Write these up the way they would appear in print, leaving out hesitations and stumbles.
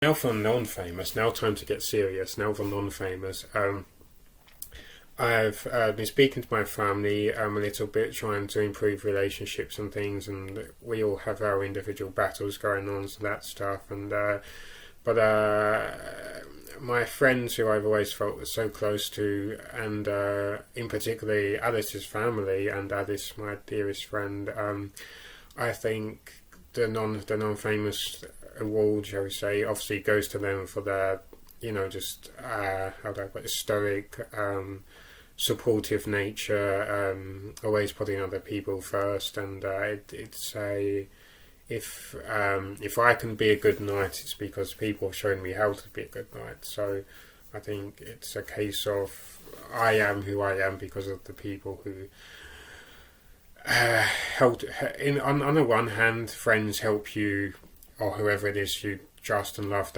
Now for non-famous. Now time to get serious. Now for non-famous. I've been speaking to my family a little bit, trying to improve relationships and things, and we all have our individual battles going on, so that stuff. But my friends who I've always felt so close to, and in particularly Alice's family and Alice, my dearest friend, I think the non-famous award, shall we say, obviously goes to them for their, just how do I put it, stoic, supportive nature, always putting other people first, and it's a if I can be a good knight, it's because people have shown me how to be a good knight. So I think it's a case of I am who I am because of the people who helped. On the one hand, friends help you, or whoever it is you trust and love.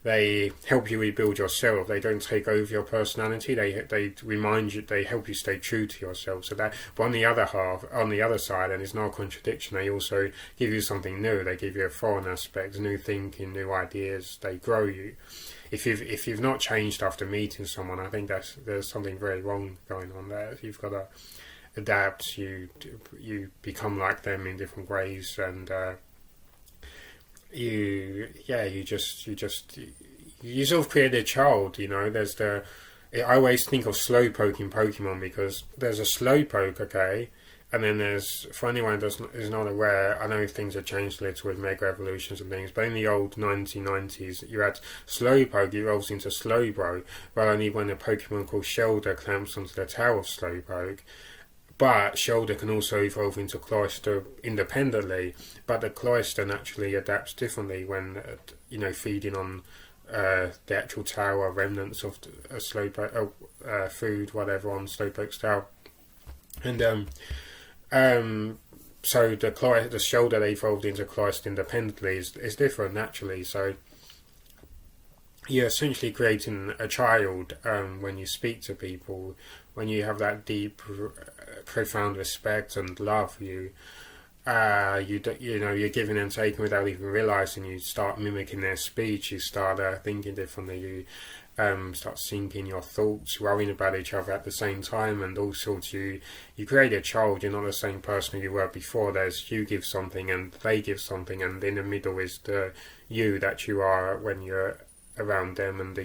They help you rebuild yourself. They don't take over your personality. They remind you. They help you stay true to yourself. So that, but on the other side, and it's not a contradiction. They also give you something new. They give you a foreign aspect, new thinking, new ideas. They grow you. If you've not changed after meeting someone, I think there's something very wrong going on there. If you've got to adapt, you become like them in different ways, and you sort of create a child. I always think of Slowpoke in Pokemon, because there's a Slowpoke, okay, and then there's, for anyone who is not aware, I know things have changed a little with Mega Evolutions and things, but in the old 1990s, you had Slowpoke evolves into Slowbro, but only when a Pokemon called Shelder clamps onto the tail of Slowpoke. But Shoulder can also evolve into Cloyster independently, but the Cloyster naturally adapts differently when, feeding on the actual tail or remnants of a Slowpoke, food, whatever, on Slowpoke's tail. And so the Shoulder that evolved into Cloyster independently is different naturally. So you're essentially creating a child when you speak to people, when you have that deep, profound respect and love. You're giving and taking without even realizing. You start mimicking their speech. You start thinking differently. You start syncing your thoughts, worrying about each other at the same time, and all sorts. You create a child. You're not the same person you were before. There's you give something and they give something, and in the middle is the you that you are when you're around them, and the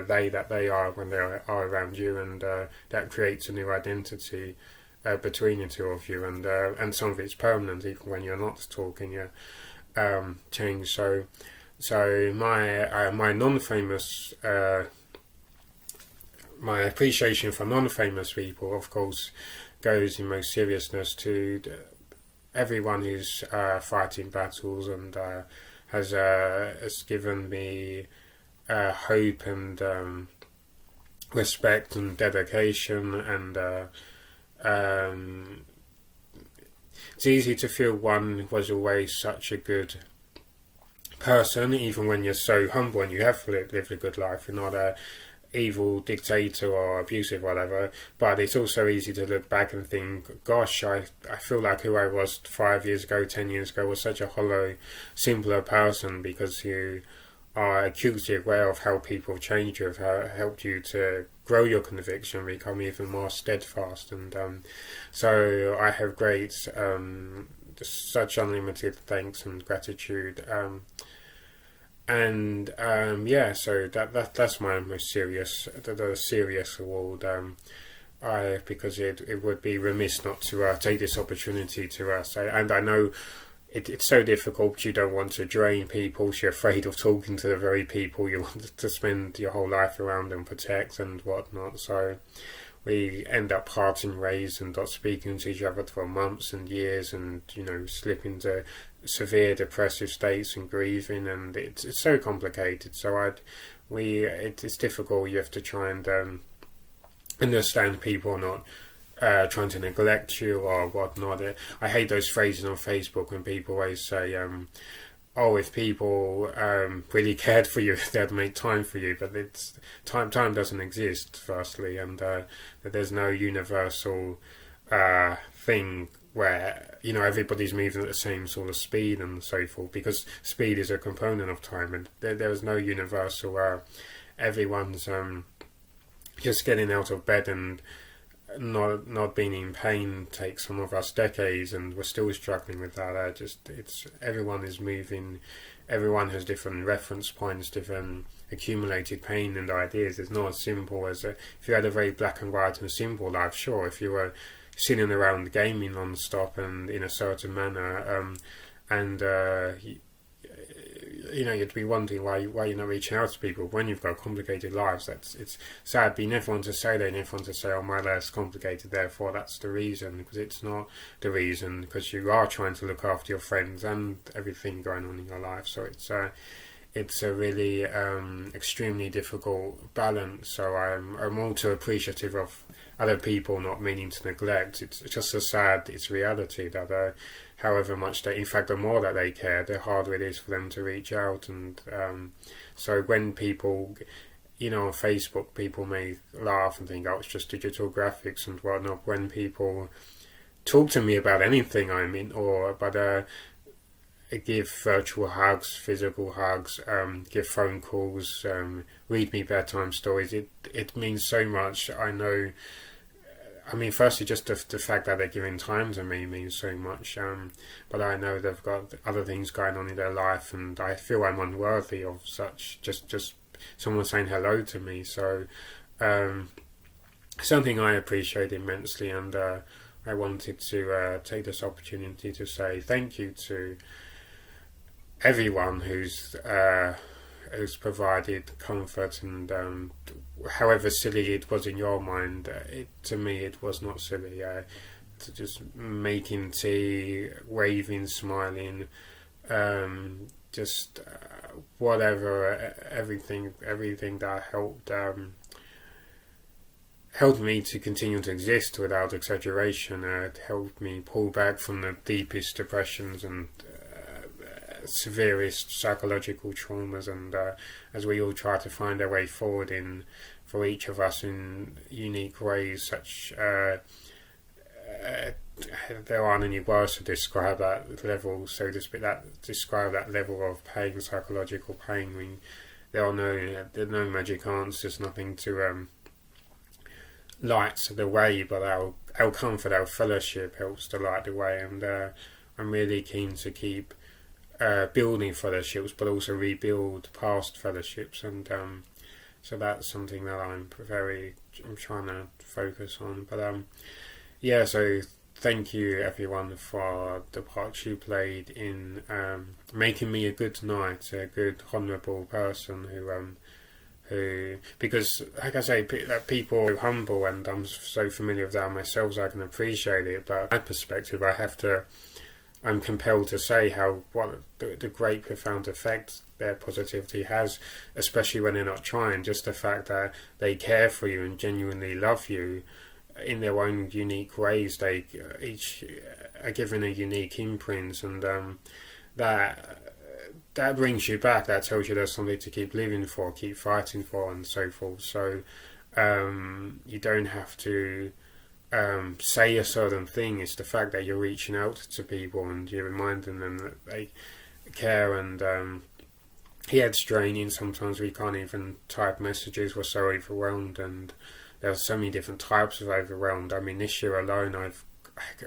they that they are when they are around you, and that creates a new identity between the two of you, and some of it's permanent even when you're not talking. Change. So my non-famous, my appreciation for non-famous people, of course, goes in most seriousness to everyone who's fighting battles and has given me hope and respect and dedication, and it's easy to feel one was always such a good person, even when you're so humble and you have lived a good life. You're not a evil dictator or abusive, whatever. But it's also easy to look back and think, gosh, I feel like who I was 5 years ago, 10 years ago was such a hollow, simpler person, because you are acutely aware of how people change you, have helped you to grow your conviction, become even more steadfast. And so I have such unlimited thanks and gratitude. So that's my most serious, the serious award. Because it would be remiss not to take this opportunity to say, and I know it's so difficult. You don't want to drain people. So you're afraid of talking to the very people you want to spend your whole life around and protect and whatnot. So we end up parting ways and not speaking to each other for months and years, and slip into severe depressive states and grieving, and it's so complicated. So it's difficult. You have to try and understand people not trying to neglect you or whatnot. I hate those phrases on Facebook when people always say, if people really cared for you, they'd make time for you. But time doesn't exist, firstly, and there's no universal thing where everybody's moving at the same sort of speed and so forth, because speed is a component of time, and there is no universal. Everyone's just getting out of bed and not being in pain takes some of us decades, and we're still struggling with that. Everyone is moving. Everyone has different reference points, different accumulated pain and ideas. It's not as simple as if you had a very black and white and simple life. Sure, if you were sitting around gaming non-stop and in a certain manner, and you'd be wondering why you're not reaching out to people when you've got complicated lives. It's sad, but you never want to say that. You never want to say, "Oh, my life's complicated, therefore that's the reason," because it's not the reason. Because you are trying to look after your friends and everything going on in your life. So it's a really extremely difficult balance. So I'm all too appreciative of other people not meaning to neglect. It's just so sad. It's reality that however much they, in fact, the more that they care, the harder it is for them to reach out. And so when people, on Facebook, people may laugh and think, "Oh, it's just digital graphics and whatnot." When people talk to me about anything, give virtual hugs, physical hugs, give phone calls, read me bedtime stories. It means so much. I know. Firstly, just the fact that they're giving time to me means so much. But I know they've got other things going on in their life, and I feel I'm unworthy of such. Just someone saying hello to me. So something I appreciate immensely, and I wanted to take this opportunity to say thank you to everyone who's provided comfort, and however silly it was in your mind, to me it was not silly. Just making tea, waving, smiling, just whatever, everything that helped me to continue to exist without exaggeration. It helped me pull back from the deepest depressions and severest psychological traumas, and as we all try to find our way forward for each of us in unique ways, such there aren't any words to describe that level, so to speak, describe that level of pain, psychological pain. There are no magic answers, nothing to light the way, but our comfort, our fellowship helps to light the way, and I'm really keen to keep building fellowships, but also rebuild past fellowships, and so that's something that I'm trying to focus on. But so thank you everyone for the part you played in making me a good knight, a good honourable person who, because like I say, people are humble, and I'm so familiar with that myself, so I can appreciate it. But from my perspective, I'm compelled to say what the great profound effect their positivity has, especially when they're not trying. Just the fact that they care for you and genuinely love you in their own unique ways. They each are given a unique imprint, and that brings you back. That tells you there's something to keep living for, keep fighting for, and so forth. So you don't have to say a certain thing. It's the fact that you're reaching out to people and you're reminding them that they care. And it's draining. Sometimes we can't even type messages. We're so overwhelmed, and there's so many different types of overwhelmed. This year alone,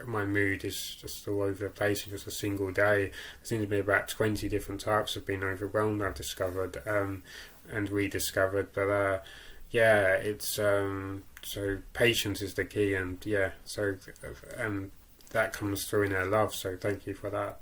my mood is just all over the place in just a single day. There seems to be about 20 different types of being overwhelmed I've discovered and rediscovered. But it's so patience is the key, and and that comes through in our love. So thank you for that.